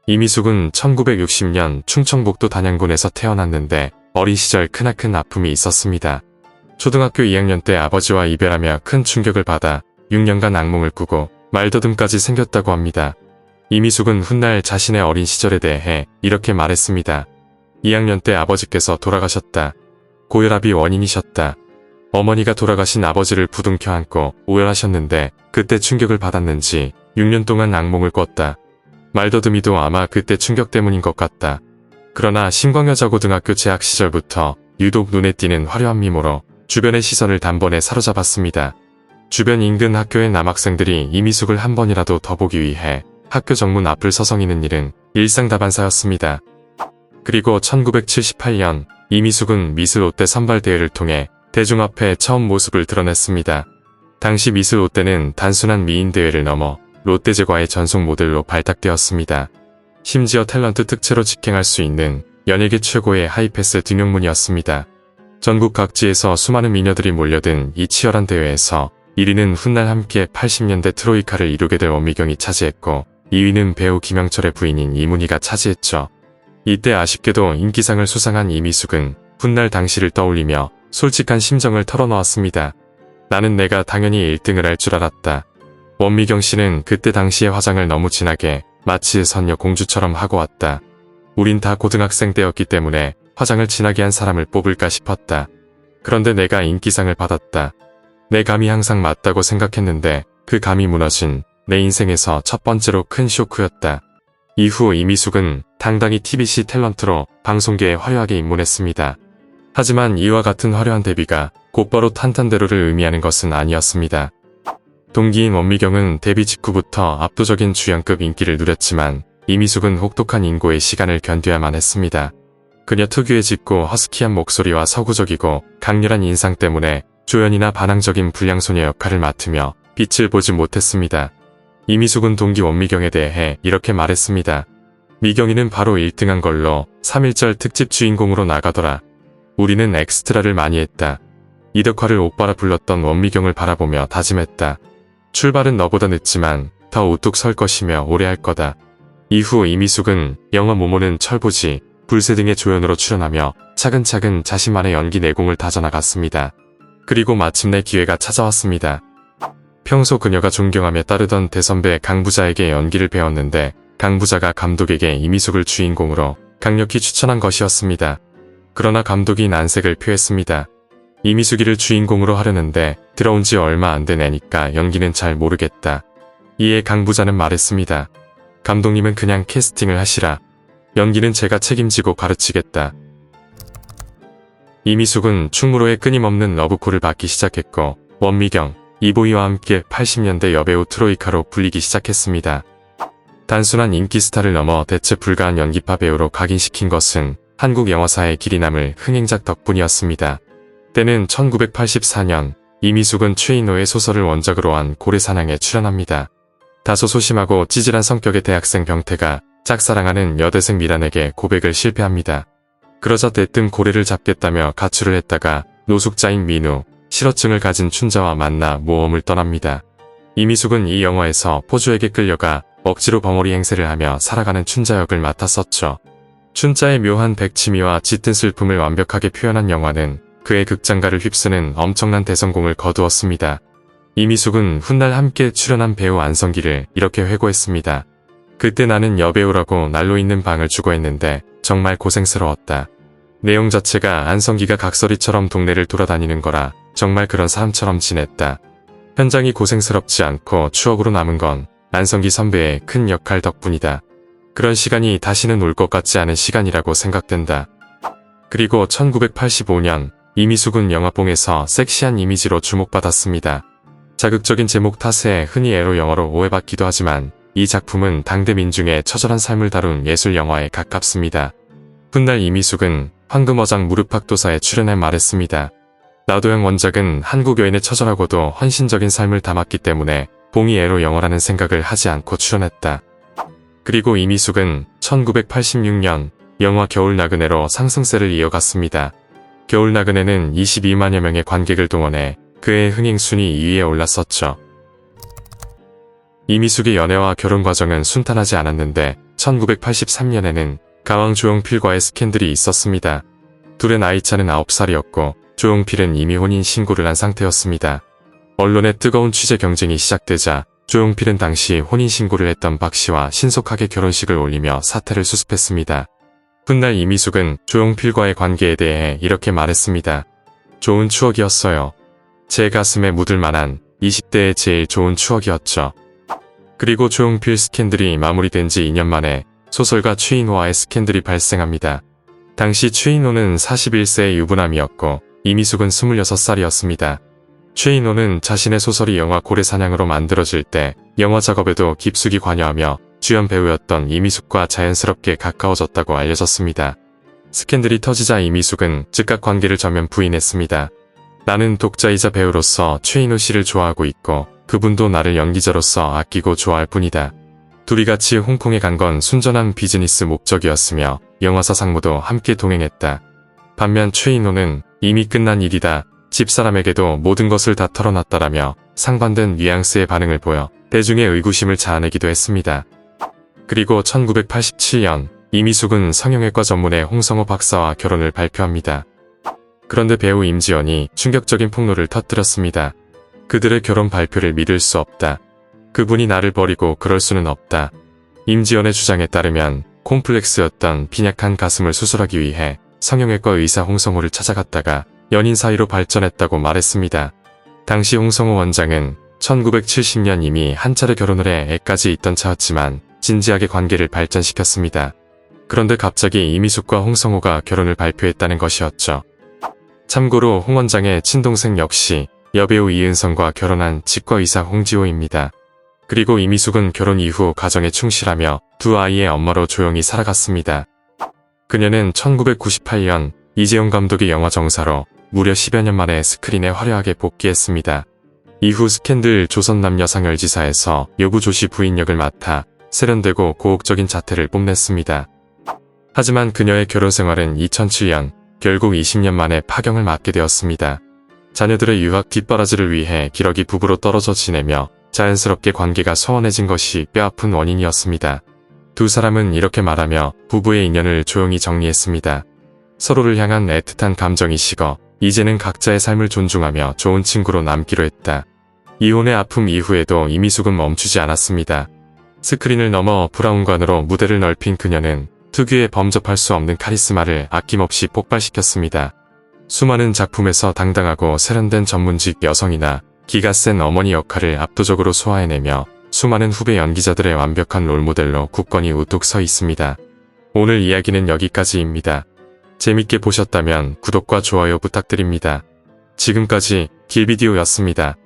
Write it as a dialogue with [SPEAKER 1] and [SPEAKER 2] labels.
[SPEAKER 1] 이미숙은 1960년 충청북도 단양군에서 태어났는데 어린 시절 크나큰 아픔이 있었습니다. 초등학교 2학년 때 아버지와 이별하며 큰 충격을 받아 6년간 악몽을 꾸고 말더듬까지 생겼다고 합니다. 이미숙은 훗날 자신의 어린 시절에 대해 이렇게 말했습니다. 2학년 때 아버지께서 돌아가셨다. 고혈압이 원인이셨다. 어머니가 돌아가신 아버지를 부둥켜 안고 오열하셨는데 그때 충격을 받았는지 6년 동안 악몽을 꿨다. 말더듬이도 아마 그때 충격 때문인 것 같다. 그러나 신광여자고등학교 재학 시절부터 유독 눈에 띄는 화려한 미모로 주변의 시선을 단번에 사로잡았습니다. 주변 인근 학교의 남학생들이 이미숙을 한 번이라도 더 보기 위해 학교 정문 앞을 서성이는 일은 일상다반사였습니다. 그리고 1978년 이미숙은 미스 롯데 선발대회를 통해 대중 앞에 처음 모습을 드러냈습니다. 당시 미스 롯데는 단순한 미인대회를 넘어 롯데제과의 전속 모델로 발탁되었습니다. 심지어 탤런트 특채로 직행할 수 있는 연예계 최고의 하이패스 등용문이었습니다. 전국 각지에서 수많은 미녀들이 몰려든 이 치열한 대회에서 1위는 훗날 함께 80년대 트로이카를 이루게 될 원미경이 차지했고 2위는 배우 김영철의 부인인 이문희가 차지했죠. 이때 아쉽게도 인기상을 수상한 이미숙은 훗날 당시를 떠올리며 솔직한 심정을 털어놓았습니다. 나는 내가 당연히 1등을 할 줄 알았다. 원미경 씨는 그때 당시의 화장을 너무 진하게 마치 선녀 공주처럼 하고 왔다. 우린 다 고등학생 때였기 때문에 화장을 진하게 한 사람을 뽑을까 싶었다. 그런데 내가 인기상을 받았다. 내 감이 항상 맞다고 생각했는데 그 감이 무너진 내 인생에서 첫 번째로 큰 쇼크였다. 이후 이미숙은 당당히 TBC 탤런트로 방송계에 화려하게 입문했습니다. 하지만 이와 같은 화려한 데뷔가 곧바로 탄탄대로를 의미하는 것은 아니었습니다. 동기인 원미경은 데뷔 직후부터 압도적인 주연급 인기를 누렸지만 이미숙은 혹독한 인고의 시간을 견뎌야만 했습니다. 그녀 특유의 짙고 허스키한 목소리와 서구적이고 강렬한 인상 때문에 조연이나 반항적인 불량소녀 역할을 맡으며 빛을 보지 못했습니다. 이미숙은 동기 원미경에 대해 이렇게 말했습니다. 미경이는 바로 1등한 걸로 3.1절 특집 주인공으로 나가더라. 우리는 엑스트라를 많이 했다. 이덕화를 오빠라 불렀던 원미경을 바라보며 다짐했다. 출발은 너보다 늦지만 더 우뚝 설 것이며 오래 할 거다. 이후 이미숙은 영화 모모는 철부지, 불새 등의 조연으로 출연하며 차근차근 자신만의 연기 내공을 다져나갔습니다. 그리고 마침내 기회가 찾아왔습니다. 평소 그녀가 존경하며 따르던 대선배 강부자에게 연기를 배웠는데 강부자가 감독에게 이미숙을 주인공으로 강력히 추천한 것이었습니다. 그러나 감독이 난색을 표했습니다. 이미숙이를 주인공으로 하려는데 들어온 지 얼마 안 된 애니까 연기는 잘 모르겠다. 이에 강부자는 말했습니다. 감독님은 그냥 캐스팅을 하시라. 연기는 제가 책임지고 가르치겠다. 이미숙은 충무로의 끊임없는 러브콜을 받기 시작했고 원미경, 이보희와 함께 80년대 여배우 트로이카로 불리기 시작했습니다. 단순한 인기 스타를 넘어 대체 불가한 연기파 배우로 각인시킨 것은 한국 영화사의 길이 남을 흥행작 덕분이었습니다. 때는 1984년 이미숙은 최인호의 소설을 원작으로 한 고래사냥에 출연합니다. 다소 소심하고 찌질한 성격의 대학생 병태가 짝사랑하는 여대생 미란에게 고백을 실패합니다. 그러자 대뜸 고래를 잡겠다며 가출을 했다가 노숙자인 민우, 실어증을 가진 춘자와 만나 모험을 떠납니다. 이미숙은 이 영화에서 포주에게 끌려가 억지로 벙어리 행세를 하며 살아가는 춘자 역을 맡았었죠. 춘자의 묘한 백치미와 짙은 슬픔을 완벽하게 표현한 영화는 그의 극장가를 휩쓰는 엄청난 대성공을 거두었습니다. 이미숙은 훗날 함께 출연한 배우 안성기를 이렇게 회고했습니다. 그때 나는 여배우라고 난로 있는 방을 주거했는데 정말 고생스러웠다. 내용 자체가 안성기가 각설이처럼 동네를 돌아다니는 거라 정말 그런 사람처럼 지냈다. 현장이 고생스럽지 않고 추억으로 남은 건 안성기 선배의 큰 역할 덕분이다. 그런 시간이 다시는 올 것 같지 않은 시간이라고 생각된다. 그리고 1985년 이미숙은 영화봉에서 섹시한 이미지로 주목받았습니다. 자극적인 제목 탓에 흔히 에로 영화로 오해받기도 하지만 이 작품은 당대 민중의 처절한 삶을 다룬 예술 영화에 가깝습니다. 훗날 이미숙은 황금어장 무릎팍도사에 출연해 말했습니다. 나도양 원작은 한국 여인의 처절하고도 헌신적인 삶을 담았기 때문에 봉이 에로 영화라는 생각을 하지 않고 출연했다. 그리고 이미숙은 1986년 영화 겨울나그네로 상승세를 이어갔습니다. 겨울나그네는 22만여 명의 관객을 동원해 그의 흥행순위 2위에 올랐었죠. 이미숙의 연애와 결혼 과정은 순탄하지 않았는데 1983년에는 가왕 조용필과의 스캔들이 있었습니다. 둘의 나이차는 9살이었고 조용필은 이미 혼인 신고를 한 상태였습니다. 언론의 뜨거운 취재 경쟁이 시작되자 조용필은 당시 혼인 신고를 했던 박 씨와 신속하게 결혼식을 올리며 사태를 수습했습니다. 훗날 이미숙은 조용필과의 관계에 대해 이렇게 말했습니다. 좋은 추억이었어요. 제 가슴에 묻을 만한 20대의 제일 좋은 추억이었죠. 그리고 조용필 스캔들이 마무리된 지 2년 만에 소설가 최인호와의 스캔들이 발생합니다. 당시 최인호는 41세의 유부남이었고 이미숙은 26살이었습니다. 최인호는 자신의 소설이 영화 고래사냥으로 만들어질 때 영화 작업에도 깊숙이 관여하며 주연 배우였던 이미숙과 자연스럽게 가까워졌다고 알려졌습니다. 스캔들이 터지자 이미숙은 즉각 관계를 전면 부인했습니다. 나는 독자이자 배우로서 최인호 씨를 좋아하고 있고 그분도 나를 연기자로서 아끼고 좋아할 뿐이다. 둘이 같이 홍콩에 간 건 순전한 비즈니스 목적이었으며 영화사 상무도 함께 동행했다. 반면 최인호는 이미 끝난 일이다. 집사람에게도 모든 것을 다 털어놨다라며 상반된 뉘앙스의 반응을 보여 대중의 의구심을 자아내기도 했습니다. 그리고 1987년 이미숙은 성형외과 전문의 홍성호 박사와 결혼을 발표합니다. 그런데 배우 임지연이 충격적인 폭로를 터뜨렸습니다. 그들의 결혼 발표를 믿을 수 없다. 그분이 나를 버리고 그럴 수는 없다. 임지연의 주장에 따르면 콤플렉스였던 빈약한 가슴을 수술하기 위해 성형외과 의사 홍성호를 찾아갔다가 연인 사이로 발전했다고 말했습니다. 당시 홍성호 원장은 1970년 이미 한 차례 결혼을 해 애까지 있던 차였지만 진지하게 관계를 발전시켰습니다. 그런데 갑자기 이미숙과 홍성호가 결혼을 발표했다는 것이었죠. 참고로 홍 원장의 친동생 역시 여배우 이은성과 결혼한 치과의사 홍지호입니다. 그리고 이미숙은 결혼 이후 가정에 충실하며 두 아이의 엄마로 조용히 살아갔습니다. 그녀는 1998년 이재용 감독의 영화 정사로 무려 10여 년 만에 스크린에 화려하게 복귀했습니다. 이후 스캔들 조선남여상열지사에서 여부조씨 부인 역을 맡아 세련되고 고혹적인 자태를 뽐냈습니다. 하지만 그녀의 결혼 생활은 2007년 결국 20년 만에 파경을 맞게 되었습니다. 자녀들의 유학 뒷바라지를 위해 기러기 부부로 떨어져 지내며 자연스럽게 관계가 소원해진 것이 뼈아픈 원인이었습니다. 두 사람은 이렇게 말하며 부부의 인연을 조용히 정리했습니다. 서로를 향한 애틋한 감정이 식어 이제는 각자의 삶을 존중하며 좋은 친구로 남기로 했다. 이혼의 아픔 이후에도 이미숙은 멈추지 않았습니다. 스크린을 넘어 브라운관으로 무대를 넓힌 그녀는 특유의 범접할 수 없는 카리스마를 아낌없이 폭발시켰습니다. 수많은 작품에서 당당하고 세련된 전문직 여성이나 기가 센 어머니 역할을 압도적으로 소화해내며 수많은 후배 연기자들의 완벽한 롤모델로 굳건히 우뚝 서 있습니다. 오늘 이야기는 여기까지입니다. 재밌게 보셨다면 구독과 좋아요 부탁드립니다. 지금까지 길비디오였습니다.